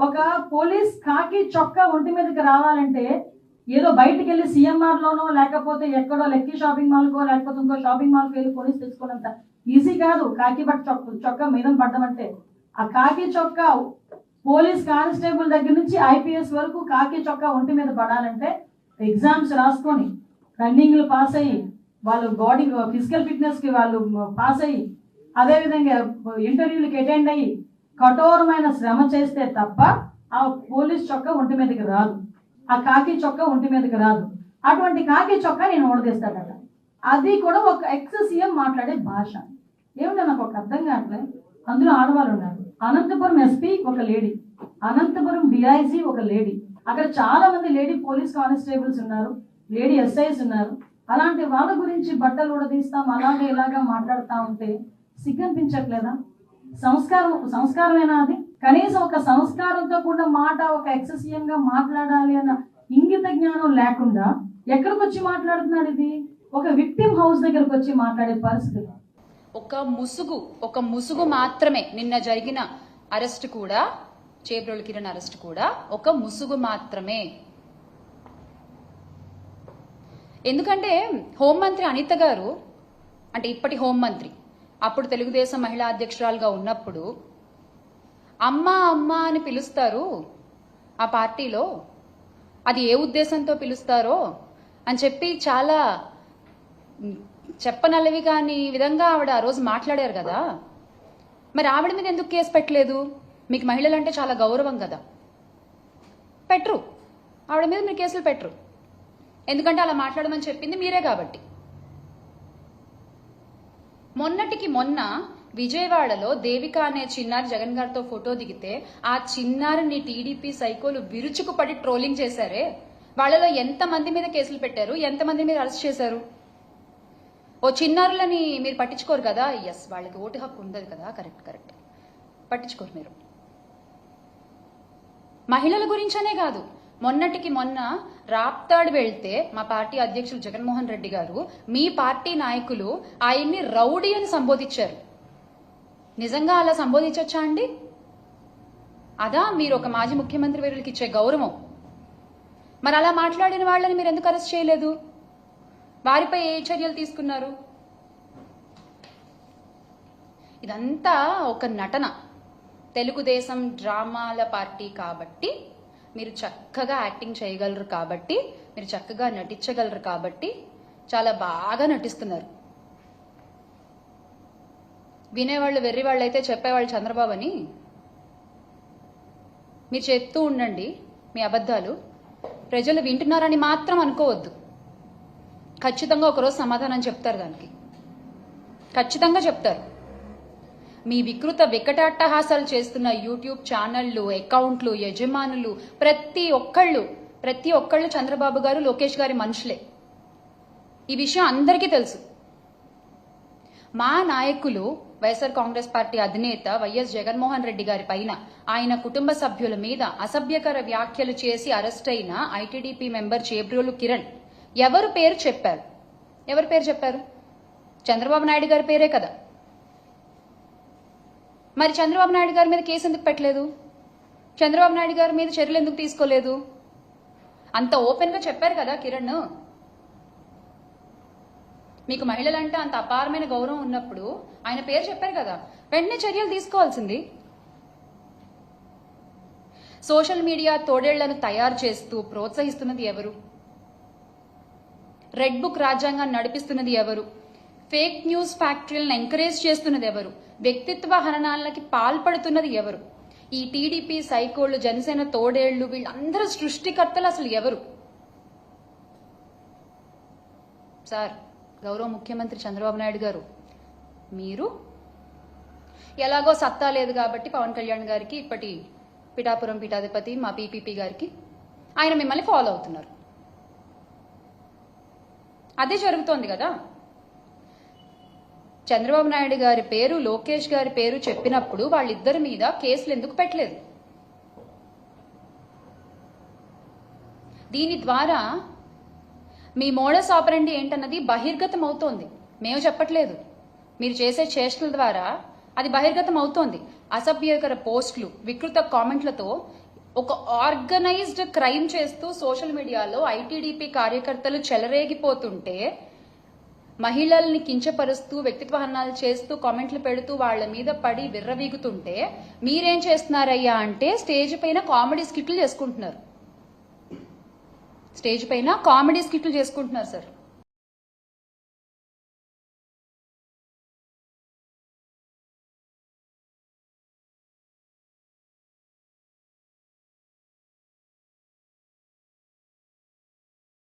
ఒక పోలీస్ కాకి చొక్కా ఒంటి మీదకి రావాలంటే ఏదో బయటికి వెళ్ళి సిఎంఆర్ లోనో లేకపోతే ఎక్కడో లెక్కీ షాపింగ్ మాల్కో లేకపోతే ఇంకో షాపింగ్ మాల్కి వెళ్ళి కొనేసి తెచ్చుకున్నంత ఈజీ కాదు. కాకి బట్ట చొక్కా మీద పడ్డమంటే ఆ కాకి చొక్కా పోలీస్ కానిస్టేబుల్ దగ్గర నుంచి ఐపీఎస్ వరకు కాకి చొక్కా ఒంటి మీద పడాలంటే ఎగ్జామ్స్ రాసుకొని రన్నింగ్లు పాస్ అయ్యి వాళ్ళు బాడీ ఫిజికల్ ఫిట్నెస్కి వాళ్ళు పాస్ అయ్యి అదేవిధంగా ఇంటర్వ్యూలకి అటెండ్ అయ్యి కఠోరమైన శ్రమ చేస్తే తప్ప ఆ పోలీస్ చొక్కా ఒంటి మీదకి రాదు, ఆ కాకి చొక్కా ఒంటి మీదకి రాదు. అటువంటి కాకి చొక్కా నేను ఓడదీస్తాడట. అది కూడా ఒక ఎక్స్ సీఎం మాట్లాడే భాష ఏమిటో నాకు ఒక అర్థం కావట్లేదు. అందులో ఆడవాళ్ళు ఉన్నారు. అనంతపురం ఎస్పీ ఒక లేడీ, అనంతపురం డిఐజీ ఒక లేడీ, అక్కడ చాలా మంది లేడీ పోలీస్ కానిస్టేబుల్స్ ఉన్నారు, లేడీ ఎస్ఐస్ ఉన్నారు. అలాంటి వాళ్ళ గురించి బట్టలు కూడా తీస్తాం అలాగే ఇలాగా మాట్లాడుతూ ఉంటే సిగ్గనిపించట్లేదా? సంస్కారమేనా అది? కనీసం ఒక సంస్కారంతో కూడా మాట ఒక ఎక్స్ సీఎం గా మాట్లాడాలి అన్న ఇంగిత జ్ఞానం లేకుండా ఎక్కడికి వచ్చి మాట్లాడుతున్నాడు? ఇది ఒక విక్టిమ్ హౌస్ దగ్గరకు వచ్చి మాట్లాడే పరిస్థితి. ఒక ముసుగు మాత్రమే. నిన్న జరిగిన అరెస్ట్ కూడా, చేబ్రోలు కిరణ్ అరెస్ట్ కూడా ఒక ముసుగు మాత్రమే. ఎందుకంటే హోంమంత్రి అనిత గారు, అంటే ఇప్పటి హోంమంత్రి, అప్పుడు తెలుగుదేశం మహిళా అధ్యక్షురాలుగా ఉన్నప్పుడు అమ్మా అమ్మా అని పిలుస్తారు ఆ పార్టీలో, అది ఏ ఉద్దేశంతో పిలుస్తారో అని చెప్పి చాలా చెప్పనల్లవి కాని విధంగా ఆవిడ ఆ రోజు మాట్లాడారు కదా. మరి ఆవిడ మీద ఎందుకు కేసు పెట్టలేదు? మీకు మహిళలంటే చాలా గౌరవం కదా, పెట్టరు. ఆవిడ మీద మీరు కేసులు పెట్టరు, ఎందుకంటే అలా మాట్లాడమని చెప్పింది మీరే కాబట్టి. మొన్నటికి మొన్న విజయవాడలో దేవిక అనే చిన్నారి జగన్ గారితో ఫోటో దిగితే ఆ చిన్నారిని టీడీపీ సైకోలు విరుచుకుపడి ట్రోలింగ్ చేశారే, వాళ్ళలో ఎంతమంది మీద కేసులు పెట్టారు, ఎంతమంది మీద అరెస్ట్ చేశారు? ఓ చిన్నారులని మీరు పట్టించుకోరు కదా. ఎస్, వాళ్ళకి ఓటు హక్కు ఉండదు కదా, కరెక్ట్, పట్టించుకోరు మీరు. మహిళల గురించనే కాదు, మొన్నటికి మొన్న రాప్తాడు వెళ్తే మా పార్టీ అధ్యక్షులు జగన్మోహన్ రెడ్డి గారు, మీ పార్టీ నాయకులు ఆయన్ని రౌడీ అని సంబోధించారు. నిజంగా అలా సంబోధించొచ్చా అండి? అదా మీరు ఒక మాజీ ముఖ్యమంత్రి వర్యులకి ఇచ్చే గౌరవం? మరి అలా మాట్లాడిన వాళ్ళని మీరు ఎందుకు అరెస్ట్ చేయలేదు? వారిపై ఏ చర్యలు తీసుకున్నారు? ఇదంతా ఒక నటన. తెలుగుదేశం డ్రామాల పార్టీ కాబట్టి మీరు చక్కగా యాక్టింగ్ చేయగలరు, కాబట్టి మీరు చక్కగా నటించగలరు, కాబట్టి చాలా బాగా నటిస్తున్నారు. వినేవాళ్ళు వెర్రివాళ్ళు అయితే చెప్పేవాళ్ళు చంద్రబాబు అని. మీరు చెప్తూ ఉండండి మీ అబద్ధాలు, ప్రజలు వింటున్నారని మాత్రం అనుకోవద్దు. ఖచ్చితంగా ఒకరోజు సమాధానం చెప్తారు, దానికి ఖచ్చితంగా చెప్తారు. మీ వికృత వికటాట్టహాసాలు చేస్తున్న యూట్యూబ్ ఛానళ్లు, అకౌంట్లు, యజమానులు ప్రతి ఒక్కళ్ళు చంద్రబాబు గారు, లోకేష్ గారి మనుషులే. ఈ విషయం అందరికీ తెలుసు. మా నాయకులు వైఎస్ఆర్ కాంగ్రెస్ పార్టీ అధినేత వైఎస్ జగన్మోహన్ రెడ్డి గారి పైన, ఆయన కుటుంబ సభ్యుల మీద అసభ్యకర వ్యాఖ్యలు చేసి అరెస్ట్ అయిన ఐటీడీపీ మెంబర్ చేబ్రోలు కిరణ్ ఎవరు పేరు చెప్పారు? చంద్రబాబు నాయుడు గారి పేరే కదా. మరి చంద్రబాబు నాయుడు గారి మీద కేసు ఎందుకు పెట్టలేదు? చంద్రబాబు నాయుడు గారి మీద చర్యలు ఎందుకు తీసుకోలేదు? అంత ఓపెన్ గా చెప్పారు కదా కిరణ్. మీకు మహిళలంటే అంత అపారమైన గౌరవం ఉన్నప్పుడు ఆయన పేరు చెప్పారు కదా, వెంటనే చర్యలు తీసుకోవాల్సింది. సోషల్ మీడియా తోడేళ్లను తయారు చేస్తూ ప్రోత్సహిస్తున్నది ఎవరు? రెడ్ బుక్ రాజ్యాంగాన్ని నడిపిస్తున్నది ఎవరు? ఫేక్ న్యూస్ ఫ్యాక్టరీలను ఎంకరేజ్ చేస్తున్నది ఎవరు? వ్యక్తిత్వ హననాలకి పాల్పడుతున్నది ఎవరు? ఈ టీడీపీ సైకోళ్లు, జనసేన తోడేళ్లు, వీళ్ళందరూ సృష్టికర్తలు అసలు ఎవరు? సార్, గౌరవ ముఖ్యమంత్రి చంద్రబాబు నాయుడు గారు, మీరు ఎలాగో సత్తా లేదు కాబట్టి పవన్ కళ్యాణ్ గారికి, ఇప్పటి పిఠాపురం పీఠాధిపతి మా పీపీపీ గారికి, ఆయన మిమ్మల్ని ఫాలో అవుతున్నారు. అదే జరుగుతోంది కదా. చంద్రబాబు నాయుడు గారి పేరు, లోకేష్ గారి పేరు చెప్పినప్పుడు వాళ్ళిద్దరి మీద కేసులు ఎందుకు పెట్టలేదు? దీని ద్వారా మీ మోడస్ ఆపరండి ఏంటన్నది బహిర్గతం అవుతోంది. మేము చెప్పట్లేదు, మీరు చేసే చేష్టల ద్వారా అది బహిర్గతం అవుతోంది. అసభ్యకర పోస్టులు, వికృత కామెంట్లతో ఒక ఆర్గనైజ్డ్ క్రైమ్ చేస్తూ సోషల్ మీడియాలో ఐటీడీపీ కార్యకర్తలు చెలరేగిపోతుంటే, మహిళల్ని కించపరుస్తూ వ్యక్తిత్వ హననాలు చేస్తూ కామెంట్లు పెడుతూ వాళ్ళ మీద పడి విర్రవీగుతుంటే మీరేం చేస్తున్నారయ్యా అంటే స్టేజ్ పైన కామెడీ స్కిట్లు చేసుకుంటున్నారు. స్టేజ్ పైన కామెడీ స్కిట్లు చేసుకుంటున్నారు సార్.